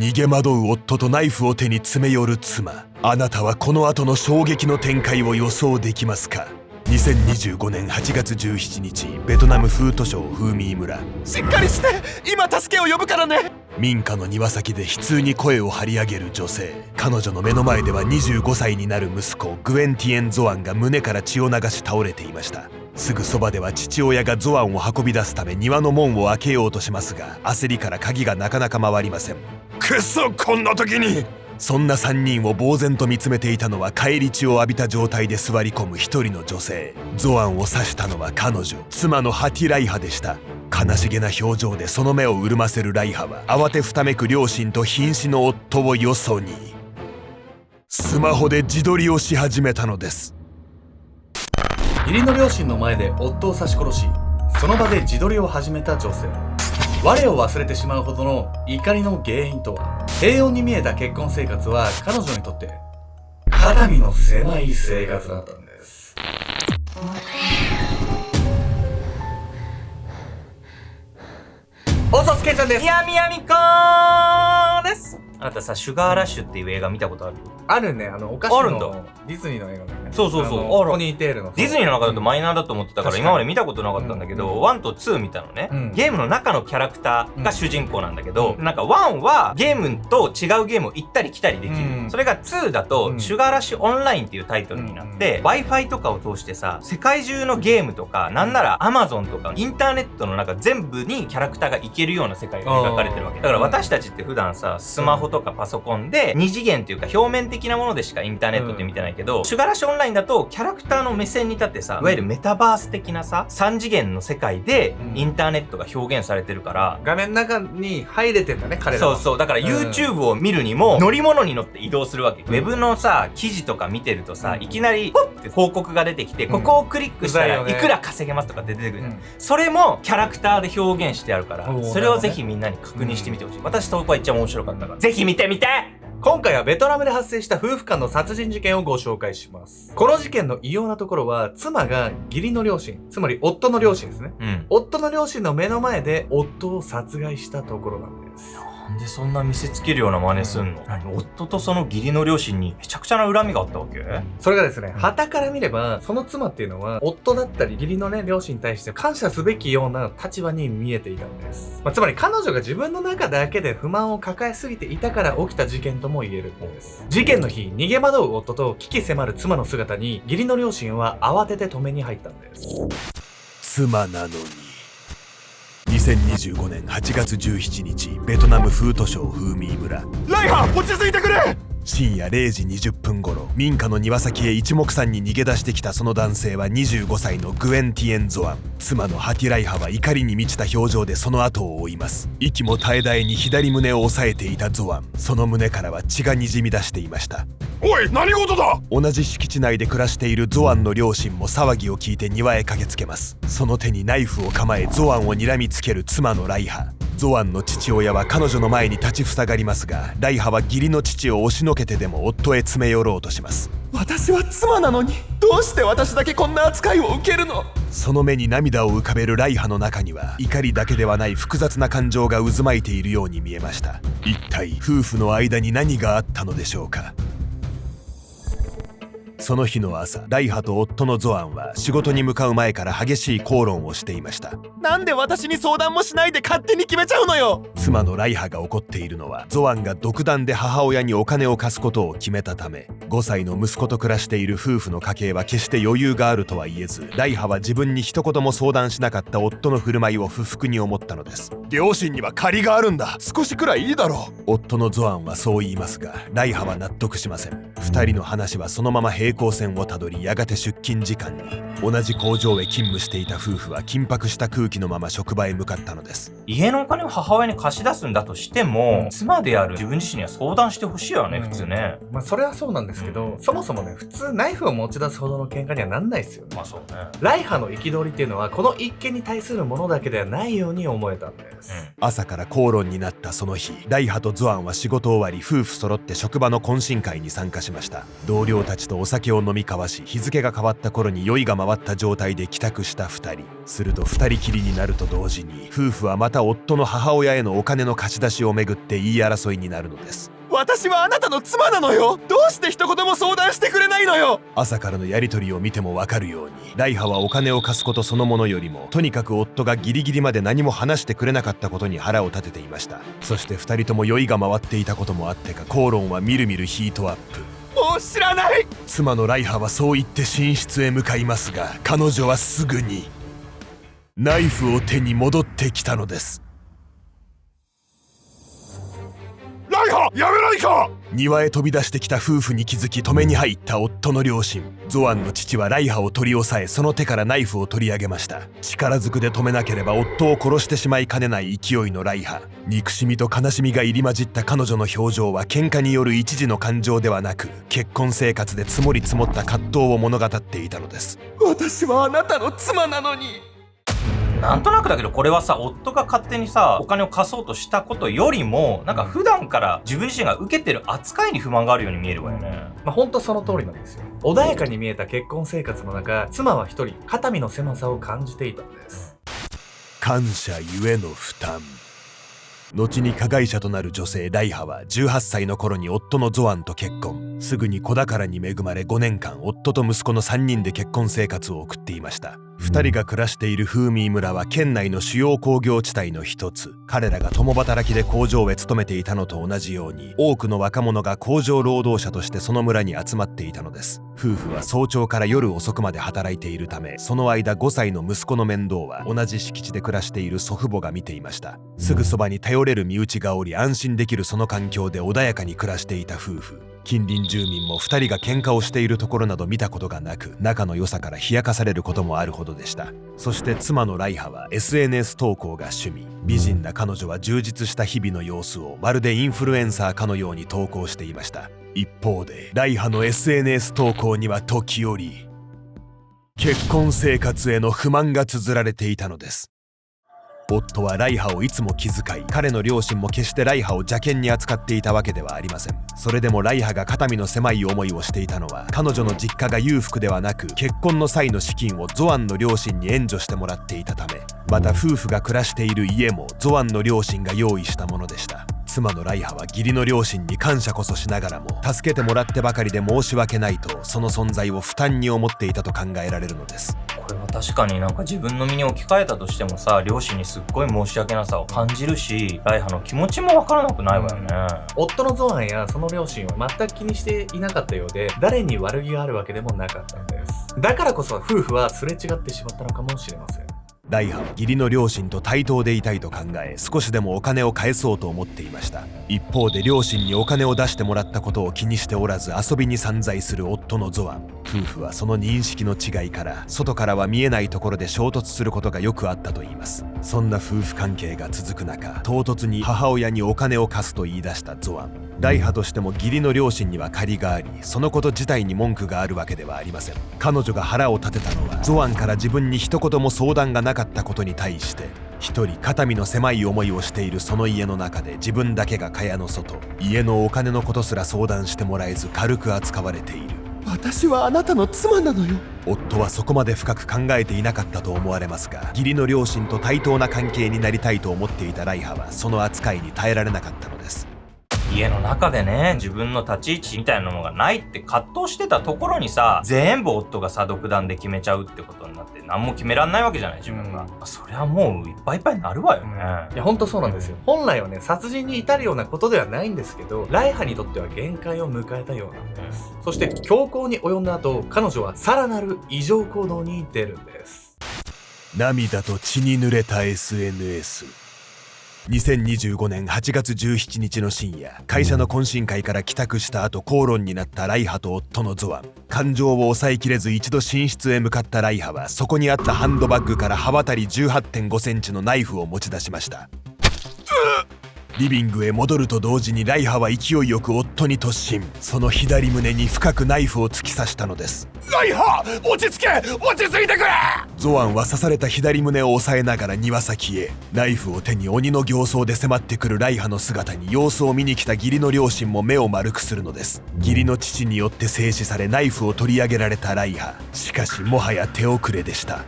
逃げ惑う夫とナイフを手に詰め寄る妻。あなたはこの後の衝撃の展開を予想できますか？2025年8月17日、ベトナムフート省フーミー村。しっかりして、今助けを呼ぶからね。民家の庭先で悲痛に声を張り上げる女性。彼女の目の前では25歳になる息子グエン・ティエン・ゾアンが胸から血を流し倒れていました。すぐそばでは父親がゾアンを運び出すため庭の門を開けようとしますが、焦りから鍵がなかなか回りません。くそ、こんな時に。そんな3人を呆然と見つめていたのは返り血を浴びた状態で座り込む一人の女性。ゾアンを刺したのは彼女、妻のハティ・ライハでした。悲しげな表情でその目を潤ませるライハは、慌てふためく両親と瀕死の夫をよそにスマホで自撮りをし始めたのです。義理の両親の前で夫を刺し殺し、その場で自撮りを始めた女性。我を忘れてしまうほどの怒りの原因とは？平穏に見えた結婚生活は彼女にとって肩身の狭い生活だったんです。おそすけちゃんです。みやみこーです。あなたさ、シュガーラッシュっていう映画見たことある？あるね、お菓子あるんだ。のディズニーの映画だね。そうそうそう。ポニーテールの。ディズニーの中だとマイナーだと思ってたから今まで見たことなかったんだけど、1と2見たのね。ゲームの中のキャラクターが主人公なんだけど、なんか1はゲームと違うゲームを行ったり来たりできる。それが2だと、シュガーラッシュオンラインっていうタイトルになって、Wi-Fi とかを通してさ、世界中のゲームとか、なんなら Amazon とか、インターネットの中全部にキャラクターが行けるような世界が描かれてるわけ。だから私たちって普段さ、スマホとかパソコンで二次元っていうか表面的なものでしかインターネットって見てないけど、シュガーラッシュオンラインだとキャラクターの目線に立ってさ、いわゆるメタバース的なさ、3次元の世界でインターネットが表現されてるから、画面の中に入れてんだね、彼らは。そうそう。だから YouTube を見るにも乗り物に乗って移動するわけ。ウェブのさ、記事とか見てるとさ、いきなりポッって広告が出てきて、ここをクリックしたらいくら稼げますとかって出てくる。それもキャラクターで表現してあるから、それをぜひみんなに確認してみてほしい。私そこは一番面白かったから、ぜひ見てみて。今回はベトナムで発生した夫婦間の殺人事件をご紹介します。この事件の異様なところは、妻が義理の両親、つまり夫の両親ですね。夫の両親の目の前で夫を殺害したところなんです。なんでそんな見せつけるような真似すんの？夫とその義理の両親にめちゃくちゃな恨みがあったわけ？それがですね、傍から見れば、その妻っていうのは、夫だったり義理のね、両親に対して感謝すべきような立場に見えていたんです。つまり彼女が自分の中だけで不満を抱えすぎていたから起きた事件とも言えるんです。事件の日、逃げ惑う夫と危機迫る妻の姿に、義理の両親は慌てて止めに入ったんです。妻なのに。2025年8月17日、ベトナムフート省フーミー村。ライハ、落ち着いてくれ。深夜0時20分頃、民家の庭先へ一目散に逃げ出してきたその男性は25歳のグエン・ティエン・ゾアン。妻のハティ・ライハは怒りに満ちた表情でその後を追います。息も絶え絶えに左胸を押さえていたゾアン。その胸からは血がにじみ出していました。おい、何事だ。同じ敷地内で暮らしているゾアンの両親も騒ぎを聞いて庭へ駆けつけます。その手にナイフを構えゾアンを睨みつける妻のライハ。ゾアンの父親は彼女の前に立ちふさがりますが、ライハは義理の父を押しのけてでも夫へ詰め寄ろうとします。私は妻なのに、どうして私だけこんな扱いを受けるの。その目に涙を浮かべるライハの中には、怒りだけではない複雑な感情が渦巻いているように見えました。一体夫婦の間に何があったのでしょうか。その日の朝、ライハと夫のゾアンは仕事に向かう前から激しい口論をしていました。なんで私に相談もしないで勝手に決めちゃうのよ。妻のライハが怒っているのは、ゾアンが独断で母親にお金を貸すことを決めたため。5歳の息子と暮らしている夫婦の家計は決して余裕があるとは言えず、ライハは自分に一言も相談しなかった夫の振る舞いを不服に思ったのです。両親には借りがあるんだ、少しくらいいいだろう。夫のゾアンはそう言いますが、ライハは納得しません。2人の話はそのまま平行線をたどり、やがて出勤時間に。同じ工場へ勤務していた夫婦は緊迫した空気のまま職場へ向かったのです。家のお金を母親に貸し出すんだとしても、妻である自分自身には相談してほしいよね、普通ね。それはそうなんですけど、そもそもね、普通ナイフを持ち出すほどの喧嘩にはなんないですよね。そうね。ライハの憤りっていうのは、この一件に対するものだけではないように思えたんです。朝から口論になったその日、ライハとゾアンは仕事終わり、夫婦揃って職場の懇親会に参加しました。同僚たちとお酒酒を飲み交わし、日付が変わった頃に酔いが回った状態で帰宅した2人。すると2人きりになると同時に、夫婦はまた夫の母親へのお金の貸し出しをめぐって言い争いになるのです。私はあなたの妻なのよ。どうして一言も相談してくれないのよ。朝からのやり取りを見てもわかるように、ライハはお金を貸すことそのものよりも、とにかく夫がギリギリまで何も話してくれなかったことに腹を立てていました。そして2人とも酔いが回っていたこともあってか、口論はみるみるヒートアップ。もう知らない。妻のライハはそう言って寝室へ向かいますが、彼女はすぐにナイフを手に戻ってきたのです。ライハ、やめないか。庭へ飛び出してきた夫婦に気づき止めに入った夫の両親。ゾアンの父はライハを取り押さえ、その手からナイフを取り上げました。力ずくで止めなければ夫を殺してしまいかねない勢いのライハ。憎しみと悲しみが入り混じった彼女の表情は、喧嘩による一時の感情ではなく、結婚生活で積もり積もった葛藤を物語っていたのです。私はあなたの妻なのに。なんとなくだけど、これはさ、夫が勝手にさ、お金を貸そうとしたことよりも、なんか普段から自分自身が受けてる扱いに不満があるように見えるわよね。ほんとその通りなんですよ。穏やかに見えた結婚生活の中、妻は一人、肩身の狭さを感じていたんです。感謝ゆえの負担。後に加害者となる女性ライハは18歳の頃に夫のゾアンと結婚。すぐに子宝に恵まれ、5年間夫と息子の3人で結婚生活を送っていました。2人が暮らしているフーミー村は県内の主要工業地帯の一つ。彼らが共働きで工場へ勤めていたのと同じように、多くの若者が工場労働者としてその村に集まっていたのです。夫婦は早朝から夜遅くまで働いているため、その間5歳の息子の面倒は同じ敷地で暮らしている祖父母が見ていました。すぐそばに頼れる身内がおり、安心できるその環境で穏やかに暮らしていた夫婦。近隣住民も2人が喧嘩をしているところなど見たことがなく、仲の良さから冷やかされることもあるほどでした。そして妻のライハは SNS 投稿が趣味。美人な彼女は充実した日々の様子をまるでインフルエンサーかのように投稿していました。一方でライハの SNS 投稿には時折結婚生活への不満が綴られていたのです。夫はライハをいつも気遣い、彼の両親も決してライハを邪険に扱っていたわけではありません。それでもライハが肩身の狭い思いをしていたのは、彼女の実家が裕福ではなく、結婚の際の資金をゾアンの両親に援助してもらっていたため、また夫婦が暮らしている家もゾアンの両親が用意したものでした。妻のライハは義理の両親に感謝こそしながらも、助けてもらってばかりで申し訳ないと、その存在を負担に思っていたと考えられるのです。これは確かになんか自分の身に置き換えたとしてもさ、両親にすっごい申し訳なさを感じるし、ライハの気持ちもわからなくないわよね。夫のゾアンやその両親は全く気にしていなかったようで、誰に悪気があるわけでもなかったんです。だからこそ夫婦はすれ違ってしまったのかもしれません。ライハは義理の両親と対等でいたいと考え、少しでもお金を返そうと思っていました。一方で両親にお金を出してもらったことを気にしておらず、遊びに散財する夫のゾアン。夫婦はその認識の違いから、外からは見えないところで衝突することがよくあったといいます。そんな夫婦関係が続く中、唐突に母親にお金を貸すと言い出したゾアン。ライハとしても義理の両親には借りがあり、そのこと自体に文句があるわけではありません。彼女が腹を立てたのは、ゾアンから自分に一言も相談がなかったことに対して、一人肩身の狭い思いをしているその家の中で、自分だけが蚊帳の外、家のお金のことすら相談してもらえず軽く扱われている。私はあなたの妻なのよ。夫はそこまで深く考えていなかったと思われますが、義理の両親と対等な関係になりたいと思っていたライハは、その扱いに耐えられなかったのです。家の中でね、自分の立ち位置みたいなのがないって葛藤してたところにさ、全部夫がさ独断で決めちゃうってことになって、何も決めらんないわけじゃない、自分が。そりゃもういっぱいいっぱいになるわよね。いやほんとそうなんですよ。本来はね、殺人に至るようなことではないんですけど、ライハにとっては限界を迎えたようなんです。そして強行に及んだ後、彼女はさらなる異常行動に出るんです。涙と血に濡れた SNS。2025年8月17日の深夜、会社の懇親会から帰宅した後、口論になったライハと夫のゾアン。感情を抑えきれず一度寝室へ向かったライハは、そこにあったハンドバッグから刃渡り 18.5 センチのナイフを持ち出しました。リビングへ戻ると同時にライハは勢いよく夫に突進。その左胸に深くナイフを突き刺したのです。ライハ、落ち着け、落ち着いてくれ。ゾアンは刺された左胸を押さえながら庭先へ。ナイフを手に鬼の形相で迫ってくるライハの姿に様子を見に来た義理の両親も目を丸くするのです。義理の父によって制止されナイフを取り上げられたライハ。しかしもはや手遅れでした。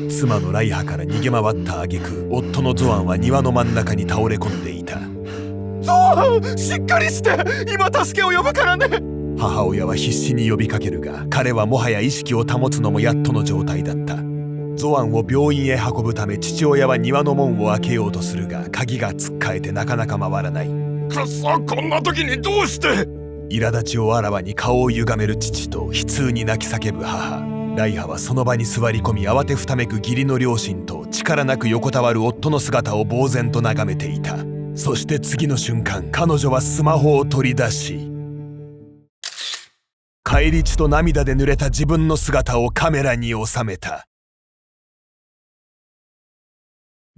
妻のライハから逃げ回った挙句、夫のゾアンは庭の真ん中に倒れ込んでいた。ゾアン、しっかりして、今助けを呼ぶからね。母親は必死に呼びかけるが、彼はもはや意識を保つのもやっとの状態だった。ゾアンを病院へ運ぶため父親は庭の門を開けようとするが、鍵がつっかえてなかなか回らない。くっそ、こんな時にどうして。苛立ちをあらわに顔を歪める父と悲痛に泣き叫ぶ母。ライハはその場に座り込み、慌てふためく義理の両親と力なく横たわる夫の姿を呆然と眺めていた。そして次の瞬間、彼女はスマホを取り出し、返り血と涙で濡れた自分の姿をカメラに収めた。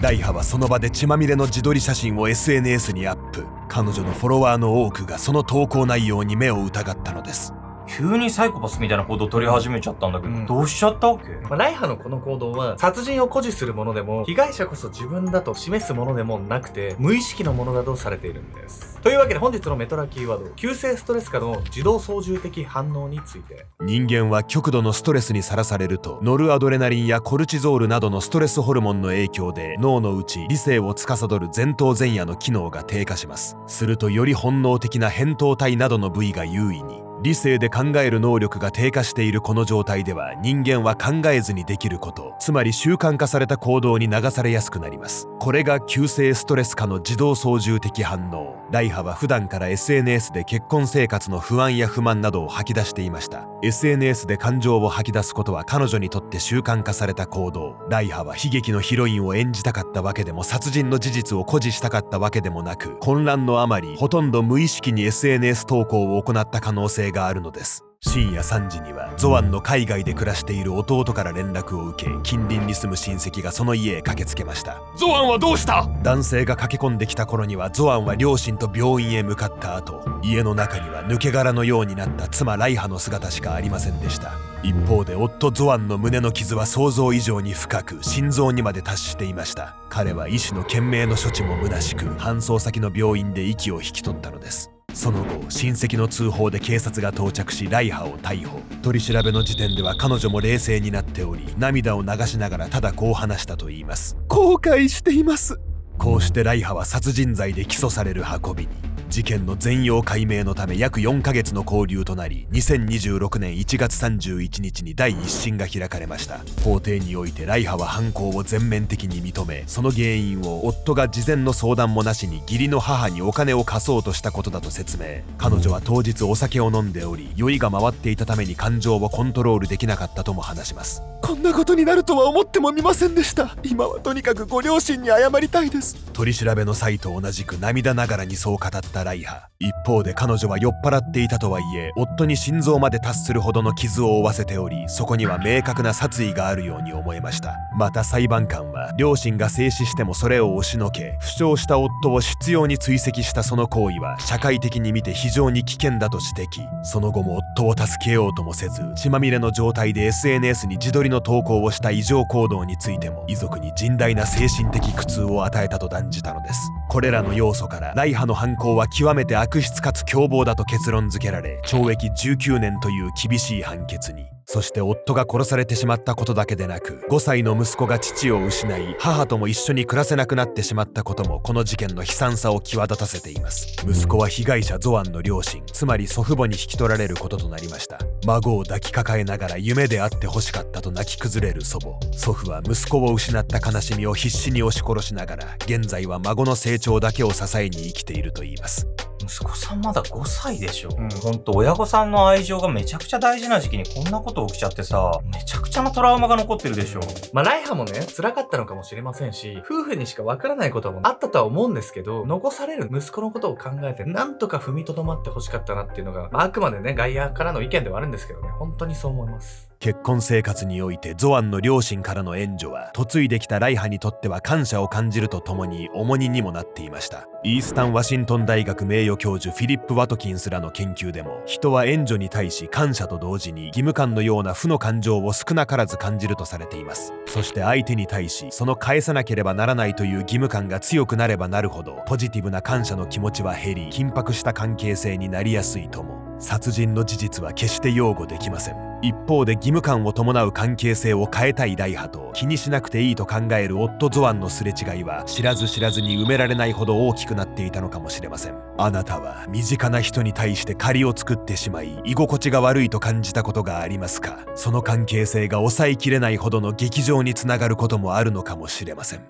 ライハはその場で血まみれの自撮り写真を SNS にアップ。彼女のフォロワーの多くがその投稿内容に目を疑ったのです。急にサイコパスみたいな行動を取り始めちゃったんだけど、どうしちゃったわけ？ライハのこの行動は殺人を誇示するものでも、被害者こそ自分だと示すものでもなくて、無意識のものだとされているんです。というわけで本日のメトラキーワード、急性ストレス下の自動操縦的反応について。人間は極度のストレスにさらされると、ノルアドレナリンやコルチゾールなどのストレスホルモンの影響で脳のうち理性を司る前頭前野の機能が低下します。するとより本能的な扁桃体などの部位が優位に。理性で考える能力が低下しているこの状態では、人間は考えずにできること、つまり習慣化された行動に流されやすくなります。これが急性ストレス下の自動操縦的反応。ライハは普段から SNS で結婚生活の不安や不満などを吐き出していました。 SNS で感情を吐き出すことは彼女にとって習慣化された行動。ライハは悲劇のヒロインを演じたかったわけでも、殺人の事実を誇示したかったわけでもなく、混乱のあまりほとんど無意識に SNS 投稿を行った可能性があるのです。深夜3時にはゾアンの海外で暮らしている弟から連絡を受け、近隣に住む親戚がその家へ駆けつけました。ゾアンはどうした？男性が駆け込んできた頃には、ゾアンは両親と病院へ向かった後、家の中には抜け殻のようになった妻ライハの姿しかありませんでした。一方で夫ゾアンの胸の傷は想像以上に深く、心臓にまで達していました。彼は医師の懸命の処置も虚しく、搬送先の病院で息を引き取ったのです。その後、親戚の通報で警察が到着し、ライハを逮捕。取り調べの時点では彼女も冷静になっており、涙を流しながらただこう話したといいます。後悔しています。こうしてライハは殺人罪で起訴される運びに。事件の全容解明のため約4ヶ月の勾留となり、2026年1月31日に第一審が開かれました。法廷においてライハは犯行を全面的に認め、その原因を夫が事前の相談もなしに義理の母にお金を貸そうとしたことだと説明。彼女は当日お酒を飲んでおり、酔いが回っていたために感情をコントロールできなかったとも話します。こんなことになるとは思ってもみませんでした。今はとにかくご両親に謝りたいです。取り調べの際と同じく涙ながらにそう語ったライハ。一方で彼女は酔っ払っていたとはいえ、夫に心臓まで達するほどの傷を負わせており、そこには明確な殺意があるように思えました。また裁判官は、両親が静止してもそれを押しのけ、負傷した夫を執拗に追跡したその行為は社会的に見て非常に危険だと指摘。その後も夫を助けようともせず、血まみれの状態で SNS に自撮りの投稿をした異常行動についても、遺族に甚大な精神的苦痛を与えたと断じたのです。これらの要素からライハの犯行は極めて悪質かつ凶暴だと結論付けられ、懲役19年という厳しい判決に。そして夫が殺されてしまったことだけでなく、5歳の息子が父を失い、母とも一緒に暮らせなくなってしまったことも、この事件の悲惨さを際立たせています。息子は被害者ゾアンの両親、つまり祖父母に引き取られることとなりました。孫を抱きかかえながら夢であってほしかったと泣き崩れる祖母。祖父は息子を失った悲しみを必死に押し殺しながら、現在は孫の成長だけを支えに生きているといいます。息子さんまだ5歳でしょ。ほんと親御さんの愛情がめちゃくちゃ大事な時期にこんなこと起きちゃってさ、めちゃくちゃなトラウマが残ってるでしょ。ライハもね、辛かったのかもしれませんし、夫婦にしかわからないこともあったとは思うんですけど、残される息子のことを考えて、なんとか踏みとどまってほしかったなっていうのが、あくまでね、外野からの意見ではあるんですけどね、本当にそう思います。結婚生活においてゾアンの両親からの援助は嫁いできたライハにとっては感謝を感じるとともに重荷にもなっていました。イースタン・ワシントン大学名誉教授フィリップ・ワトキンスらの研究でも、人は援助に対し感謝と同時に義務感のような負の感情を少なからず感じるとされています。そして相手に対しその返さなければならないという義務感が強くなればなるほど、ポジティブな感謝の気持ちは減り、緊迫した関係性になりやすいとも。殺人の事実は決して擁護できません。一方で義務感を伴う関係性を変えたいライハと気にしなくていいと考える夫ゾアンのすれ違いは、知らず知らずに埋められないほど大きくなっていたのかもしれません。あなたは身近な人に対して借りを作ってしまい居心地が悪いと感じたことがありますか？その関係性が抑えきれないほどの激情につながることもあるのかもしれません。